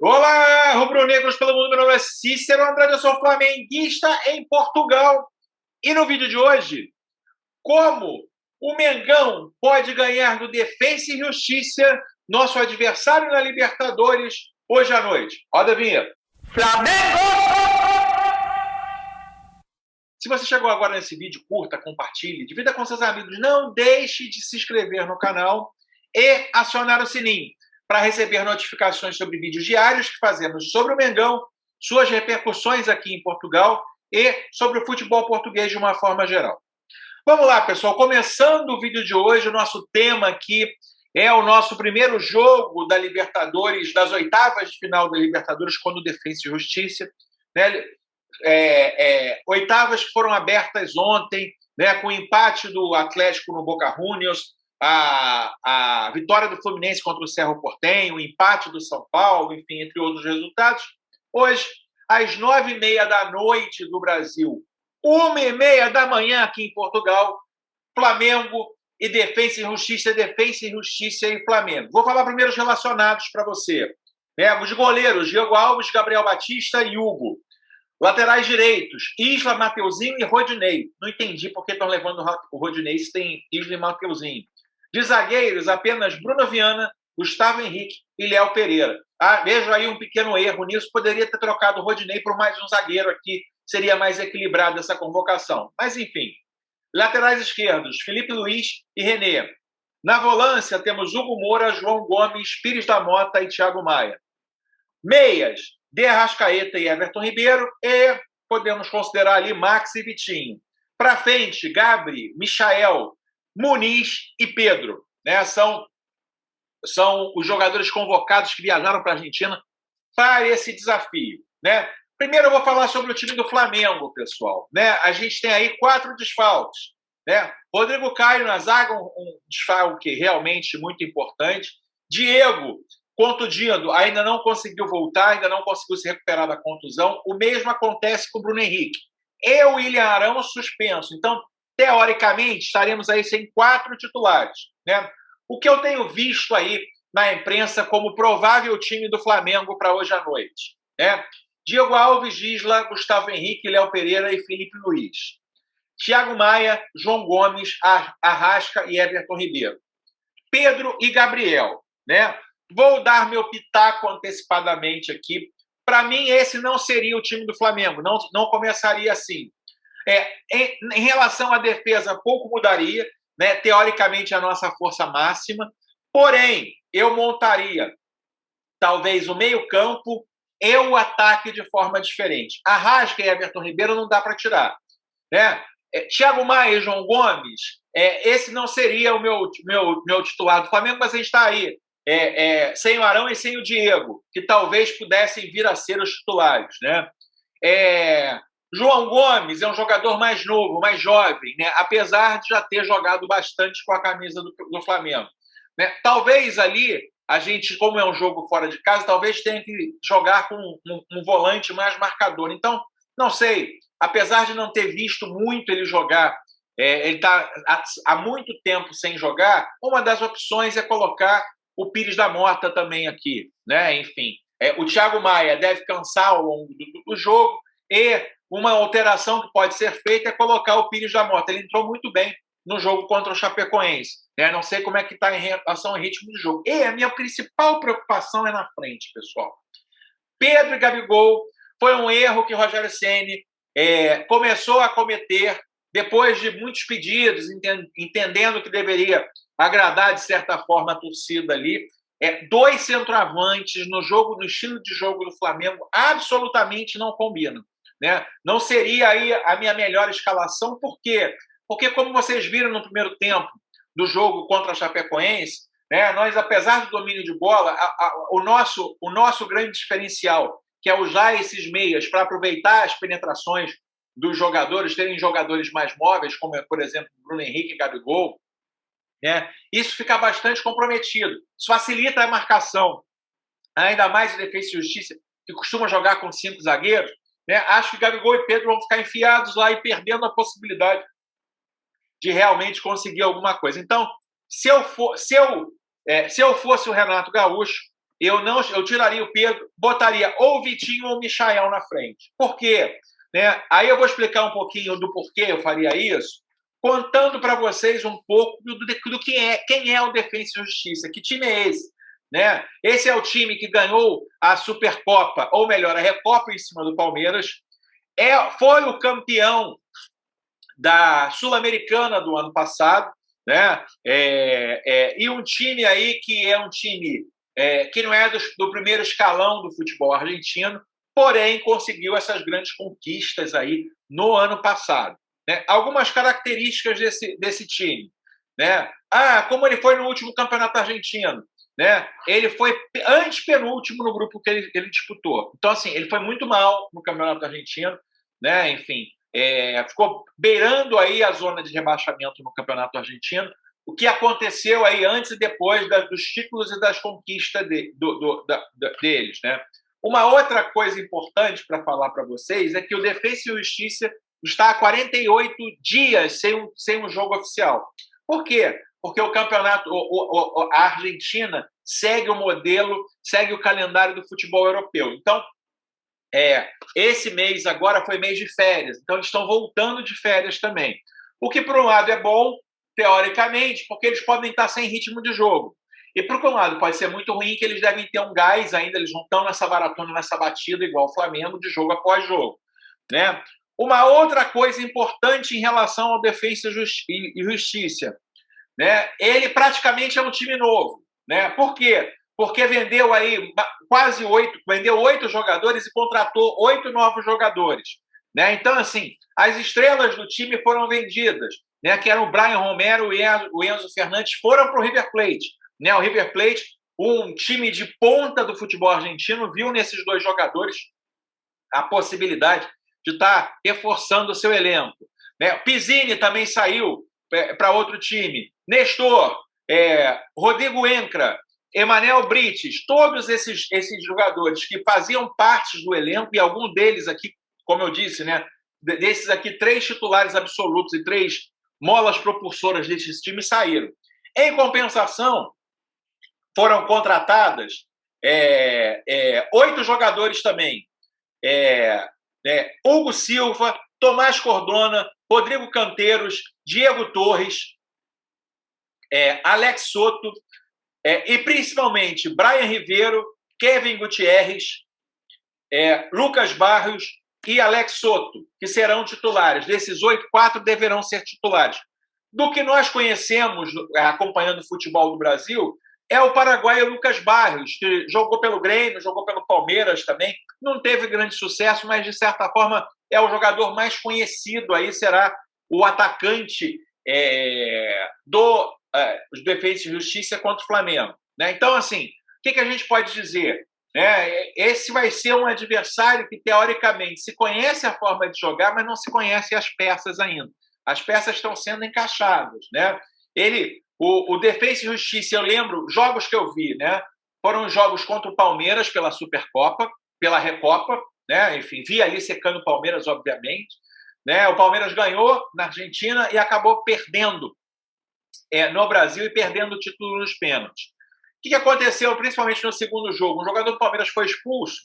Olá, rubro-negros pelo mundo, meu nome é Cícero Andrade, eu sou flamenguista em Portugal. E no vídeo de hoje, como o Mengão pode ganhar do Defensa e Justiça, nosso adversário na Libertadores, hoje à noite. Roda a vinheta. Flamengo! Se você chegou agora nesse vídeo, curta, compartilhe, divida com seus amigos, não deixe de se inscrever no canal e acionar o sininho para receber notificações sobre vídeos diários que fazemos sobre o Mengão, suas repercussões aqui em Portugal e sobre o futebol português de uma forma geral. Vamos lá, pessoal. Começando o vídeo de hoje, o nosso tema aqui é o nosso primeiro jogo da Libertadores, das oitavas de final da Libertadores, quando o Defensa e Justiça, né? Oitavas que foram abertas ontem, né, com o empate do Atlético no Boca Juniors, a vitória do Fluminense contra o Cerro Porteño, o empate do São Paulo, enfim, entre outros resultados. Hoje, às 9h30 da noite do Brasil, 1h30 da manhã aqui em Portugal, Flamengo e Defensa e Justiça e Flamengo. Vou falar primeiro os relacionados para você. Os goleiros, Diego Alves, Gabriel Batista e Hugo. Laterais direitos, Isla, Mateuzinho e Rodinei. Não entendi por que estão levando o Rodinei se tem Isla e Mateuzinho. De zagueiros, apenas Bruno Viana, Gustavo Henrique e Léo Pereira. Vejo aí um pequeno erro nisso. Poderia ter trocado o Rodinei por mais um zagueiro aqui. Seria mais equilibrado essa convocação. Mas, enfim. Laterais esquerdos, Felipe Luiz e René. Na volância, temos Hugo Moura, João Gomes, Pires da Mota e Thiago Maia. Meias, De Arrascaeta e Everton Ribeiro, e podemos considerar ali Max e Vitinho. Para frente, Gabri, Michael, Muniz e Pedro. Né? São os jogadores convocados que viajaram para a Argentina para esse desafio. Né? Primeiro eu vou falar sobre o time do Flamengo, pessoal. Né? A gente tem aí 4 desfalques. Né? Rodrigo Caio na zaga, um desfalque realmente muito importante. Diego, contundido, ainda não conseguiu voltar, ainda não conseguiu se recuperar da contusão. O mesmo acontece com o Bruno Henrique. E o William Arão suspenso. Então, teoricamente, estaremos aí sem 4 titulares. Né? O que eu tenho visto aí na imprensa como provável time do Flamengo para hoje à noite. Né? Diego Alves, Isla, Gustavo Henrique, Léo Pereira e Felipe Luiz. Thiago Maia, João Gomes, Arrasca e Everton Ribeiro. Pedro e Gabriel. Né? Vou dar meu pitaco antecipadamente aqui. Para mim, esse não seria o time do Flamengo. Não começaria assim. Em relação à defesa, pouco mudaria. Né? Teoricamente, a nossa força máxima. Porém, eu montaria talvez o meio-campo e o ataque de forma diferente. Arrasca e Everton Ribeiro não dá para tirar. Né? Thiago Maia e João Gomes, esse não seria o meu titular do Flamengo, mas a gente está aí. Sem o Arão e sem o Diego, que talvez pudessem vir a ser os titulares. Né? João Gomes é um jogador mais novo, mais jovem, né? Apesar de já ter jogado bastante com a camisa do Flamengo. Né? Talvez ali, a gente, como é um jogo fora de casa, talvez tenha que jogar com um volante mais marcador. Então, não sei, apesar de não ter visto muito ele jogar, ele está há muito tempo sem jogar, uma das opções é colocar o Pires da Mota também aqui, né? Enfim, o Thiago Maia deve cansar ao longo do jogo e uma alteração que pode ser feita é colocar o Pires da Mota. Ele entrou muito bem no jogo contra o Chapecoense. Né? Não sei como é que está em relação ao ritmo do jogo. E a minha principal preocupação é na frente, pessoal. Pedro e Gabigol foi um erro que o Rogério Ceni começou a cometer depois de muitos pedidos, entendendo que deveria agradar, de certa forma, a torcida ali. 2 centroavantes no estilo de jogo do Flamengo absolutamente não combinam. Né? Não seria aí a minha melhor escalação. Por quê? Porque, como vocês viram no primeiro tempo do jogo contra a Chapecoense, né, nós, apesar do domínio de bola, o nosso grande diferencial, que é usar esses meias para aproveitar as penetrações dos jogadores, terem jogadores mais móveis, como, por exemplo, Bruno Henrique e Gabigol, né, isso fica bastante comprometido. Isso facilita a marcação, ainda mais em Defensa e Justiça, que costuma jogar com 5 zagueiros. Né? Acho que Gabigol e Pedro vão ficar enfiados lá e perdendo a possibilidade de realmente conseguir alguma coisa. Então, se eu fosse o Renato Gaúcho, eu tiraria o Pedro, botaria ou o Vitinho ou o Michael na frente. Por quê? Né? Aí eu vou explicar um pouquinho do porquê eu faria isso, contando para vocês um pouco do quem é o Defensa e Justiça, que time é esse? Né? Esse é o time que ganhou a Supercopa, ou melhor, a Recopa em cima do Palmeiras, foi o campeão da Sul-Americana do ano passado, né? E um time aí que é um time que não é do primeiro escalão do futebol argentino, porém conseguiu essas grandes conquistas aí no ano passado. Né? Algumas características desse time. Né? Como ele foi no último campeonato argentino. Né? Ele foi antepenúltimo no grupo que ele disputou. Então, assim, ele foi muito mal no campeonato argentino. Né? Enfim, ficou beirando aí a zona de rebaixamento no campeonato argentino. O que aconteceu aí antes e depois dos títulos e das conquistas deles. Né? Uma outra coisa importante para falar para vocês é que o Defensa e Justiça está há 48 dias sem um jogo oficial. Por quê? Porque o campeonato, a Argentina segue o modelo, segue o calendário do futebol europeu. Então, esse mês agora foi mês de férias, então eles estão voltando de férias também. O que, por um lado, é bom, teoricamente, porque eles podem estar sem ritmo de jogo. E, por um lado, pode ser muito ruim, que eles devem ter um gás ainda, eles não estão nessa maratona, nessa batida, igual o Flamengo, de jogo após jogo. Né? Uma outra coisa importante em relação ao Defensa e Justiça, né? Ele praticamente é um time novo. Né? Por quê? Porque vendeu aí vendeu 8 jogadores e contratou 8 novos jogadores. Né? Então, assim, as estrelas do time foram vendidas, né? Que eram o Brian Romero e o Enzo Fernandes, foram para o River Plate. Né? O River Plate, um time de ponta do futebol argentino, viu nesses 2 jogadores a possibilidade de estar reforçando o seu elenco. Né? Pizzini também saiu para outro time. Nestor, Rodrigo Encra, Emanuel Brites, todos esses jogadores que faziam parte do elenco, e algum deles aqui, como eu disse, né, desses aqui, 3 titulares absolutos e 3 molas propulsoras desse time saíram. Em compensação, foram contratadas 8 jogadores também. Hugo Silva, Tomás Cordona, Rodrigo Canteiros, Diego Torres, Alex Soto, e principalmente Brian Ribeiro, Kevin Gutierrez, Lucas Barrios e Alex Soto, que serão titulares. Desses 8, 4 deverão ser titulares. Do que nós conhecemos, acompanhando o futebol do Brasil, é o paraguaio Lucas Barrios, que jogou pelo Grêmio, jogou pelo Palmeiras também, não teve grande sucesso, mas, de certa forma, é o jogador mais conhecido, aí será o atacante do Defensa e Justiça contra o Flamengo. Né? Então, assim, o que a gente pode dizer? Esse vai ser um adversário que, teoricamente, se conhece a forma de jogar, mas não se conhece as peças ainda. As peças estão sendo encaixadas. Né? O Defensa e Justiça, eu lembro, jogos que eu vi, né? Foram jogos contra o Palmeiras pela Supercopa, pela Recopa, né? Enfim, vi ali secando o Palmeiras, obviamente. Né? O Palmeiras ganhou na Argentina e acabou perdendo no Brasil e perdendo o título nos pênaltis. O que aconteceu, principalmente no segundo jogo? Um jogador do Palmeiras foi expulso.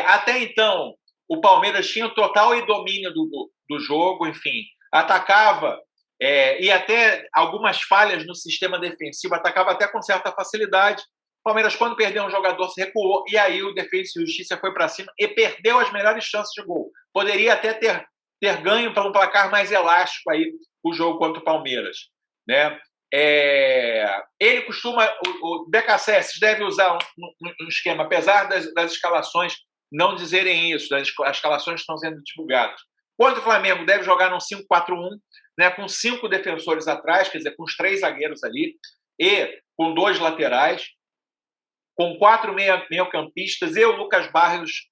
Até então, o Palmeiras tinha o total domínio do jogo, enfim, atacava e até algumas falhas no sistema defensivo, atacava até com certa facilidade. O Palmeiras, quando perdeu um jogador, se recuou, e aí o Defensa e Justiça foi para cima e perdeu as melhores chances de gol. Poderia até ter ganho para um placar mais elástico aí o jogo contra o Palmeiras. Né? Ele costuma, o BKSS deve usar um esquema, apesar das escalações não dizerem isso, as escalações estão sendo divulgadas. Contra o Flamengo, deve jogar num 5-4-1, né, com 5 defensores atrás, quer dizer, com os 3 zagueiros ali, e com 2 laterais, com 4 meio-campistas e o Lucas Barrios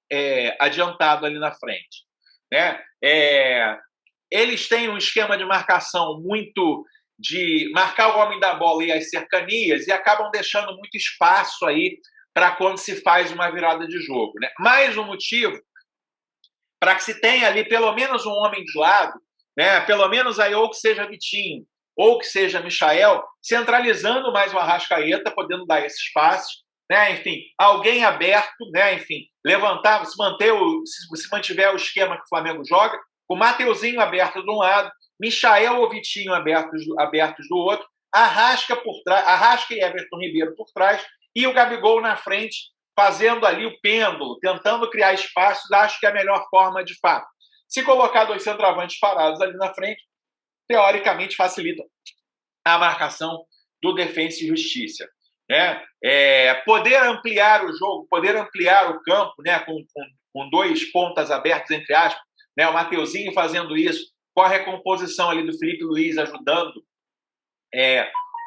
adiantado ali na frente. Né? Eles têm um esquema de marcação muito de marcar o homem da bola e as cercanias, e acabam deixando muito espaço aí para quando se faz uma virada de jogo. Né? Mais um motivo para que se tenha ali pelo menos um homem de lado, né? Pelo menos aí ou que seja Vitinho ou que seja Michael, centralizando mais o Arrascaeta, podendo dar esse espaço, né? Enfim, alguém aberto, né? Enfim, levantar, se mantiver o esquema que o Flamengo joga, o Mateuzinho aberto de um lado, Michael ou Vitinho abertos do outro, Arrasca por trás, Arrasca e Everton Ribeiro por trás, e o Gabigol na frente, fazendo ali o pêndulo, tentando criar espaços, acho que é a melhor forma de fato. Se colocar dois centroavantes parados ali na frente, teoricamente facilita a marcação do Defensa e Justiça. Né? Poder ampliar o jogo, poder ampliar o campo, né? com dois pontas abertas, entre aspas, né? O Mateuzinho fazendo isso, com a recomposição ali do Felipe Luiz ajudando,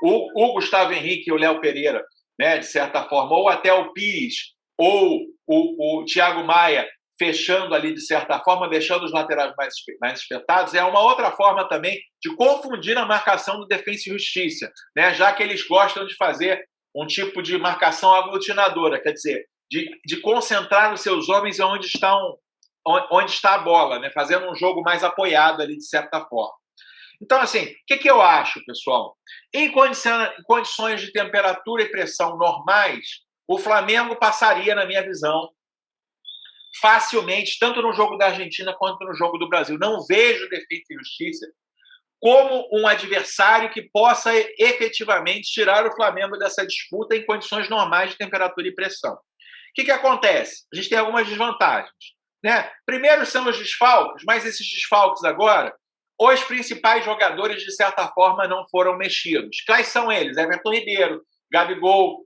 o Gustavo Henrique e o Léo Pereira, né? De certa forma, ou até o Pires, ou o Thiago Maia fechando ali, de certa forma, deixando os laterais mais espetados, é uma outra forma também de confundir a marcação do Defensa e Justiça, né? Já que eles gostam de fazer um tipo de marcação aglutinadora, quer dizer, de concentrar os seus homens onde está a bola, né? Fazendo um jogo mais apoiado ali, de certa forma. Então, assim, o que eu acho, pessoal? Em condições de temperatura e pressão normais, o Flamengo passaria, na minha visão, facilmente, tanto no jogo da Argentina quanto no jogo do Brasil. Não vejo Defesa e Justiça como um adversário que possa efetivamente tirar o Flamengo dessa disputa em condições normais de temperatura e pressão. O que acontece? A gente tem algumas desvantagens. Né? Primeiro são os desfalques, mas esses desfalques agora, os principais jogadores, de certa forma, não foram mexidos. Quais são eles? Everton Ribeiro, Gabigol,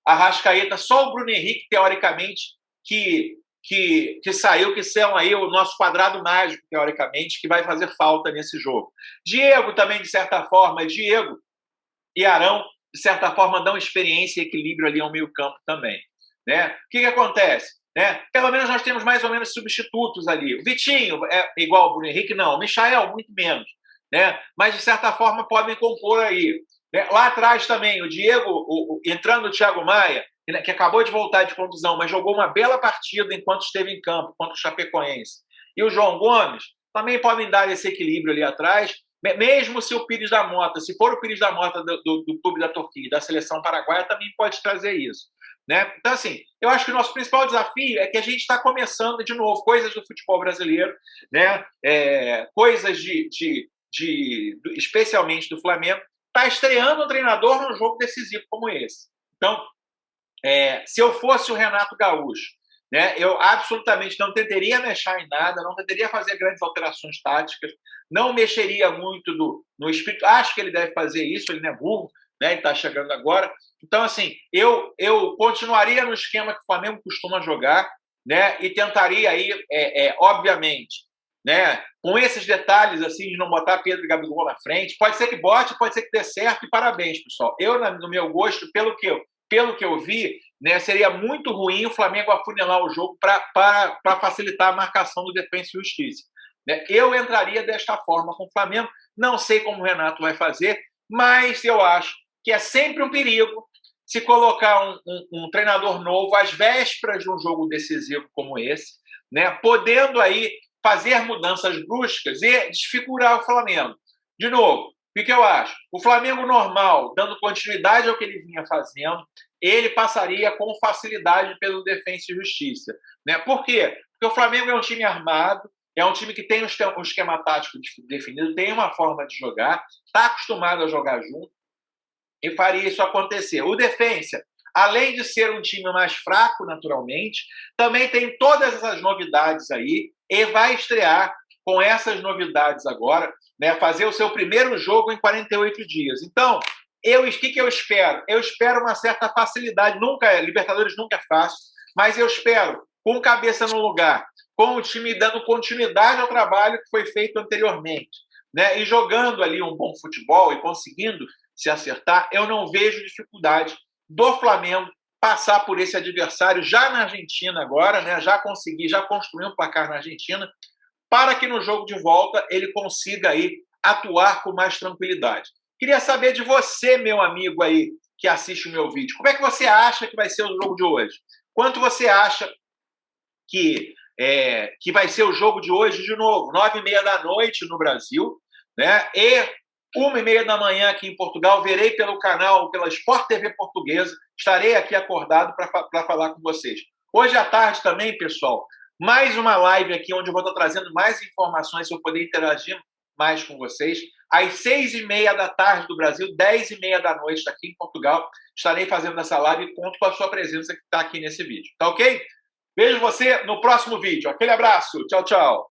Arrascaeta, só o Bruno Henrique, teoricamente, que saiu, que são aí o nosso quadrado mágico, teoricamente, que vai fazer falta nesse jogo. Diego também, de certa forma, Diego e Arão, de certa forma, dão experiência e equilíbrio ali ao meio campo também. Né? O que acontece? Né? Pelo menos nós temos mais ou menos substitutos ali. O Vitinho é igual ao Bruno Henrique? Não. O Michael, muito menos. Né? Mas, de certa forma, podem compor aí. Né? Lá atrás também, o Diego, entrando o Thiago Maia, que acabou de voltar de contusão, mas jogou uma bela partida enquanto esteve em campo, contra o Chapecoense. E o João Gomes também podem dar esse equilíbrio ali atrás, mesmo se o Pires da Mota, se for o Pires da Mota do Clube da Turquia, da Seleção Paraguaia, também pode trazer isso. Né? Então, assim, eu acho que o nosso principal desafio é que a gente está começando de novo, coisas do futebol brasileiro, né? Coisas especialmente do Flamengo, está estreando um treinador num jogo decisivo como esse. Então, se eu fosse o Renato Gaúcho, né, eu absolutamente não tenteria mexer em nada, não tenteria fazer grandes alterações táticas, não mexeria muito no espírito. Acho que ele deve fazer isso, ele não é burro, né, ele está chegando agora. Então, assim, eu continuaria no esquema que o Flamengo costuma jogar, né, e tentaria aí, obviamente, né, com esses detalhes assim de não botar Pedro e Gabigol na frente. Pode ser que bote, pode ser que dê certo, e parabéns, pessoal. Eu, no meu gosto, pelo que eu vi, né, seria muito ruim o Flamengo afunilar o jogo para facilitar a marcação do Defensa e Justiça. Né? Eu entraria desta forma com o Flamengo. Não sei como o Renato vai fazer, mas eu acho que é sempre um perigo se colocar um treinador novo às vésperas de um jogo decisivo como esse, né, podendo aí fazer mudanças bruscas e desfigurar o Flamengo. De novo, o que eu acho? O Flamengo normal, dando continuidade ao que ele vinha fazendo, ele passaria com facilidade pelo Defensa e Justiça. Né? Por quê? Porque o Flamengo é um time armado, é um time que tem um esquema tático definido, tem uma forma de jogar, está acostumado a jogar junto e faria isso acontecer. O Defensa, além de ser um time mais fraco, naturalmente, também tem todas essas novidades aí e vai estrear com essas novidades agora, né, fazer o seu primeiro jogo em 48 dias. Então, o que eu espero? Eu espero uma certa facilidade. Libertadores nunca é fácil, mas eu espero, com cabeça no lugar, com o time dando continuidade ao trabalho que foi feito anteriormente, né, e jogando ali um bom futebol e conseguindo se acertar, eu não vejo dificuldade do Flamengo passar por esse adversário já na Argentina agora, né, já construir um placar na Argentina, para que no jogo de volta ele consiga aí atuar com mais tranquilidade. Queria saber de você, meu amigo aí, que assiste o meu vídeo. Como é que você acha que vai ser o jogo de hoje? Quanto você acha que vai ser o jogo de hoje, de novo, 9h30 da noite no Brasil, né? E 1h30 da manhã aqui em Portugal, verei pelo canal, pela Sport TV Portuguesa, estarei aqui acordado para falar com vocês. Hoje à tarde também, pessoal, mais uma live aqui onde eu vou estar trazendo mais informações para eu poder interagir mais com vocês. Às 6h30 da tarde do Brasil, 10h30 da noite aqui em Portugal, estarei fazendo essa live e conto com a sua presença que está aqui nesse vídeo. Tá ok? Vejo você no próximo vídeo. Aquele abraço. Tchau, tchau.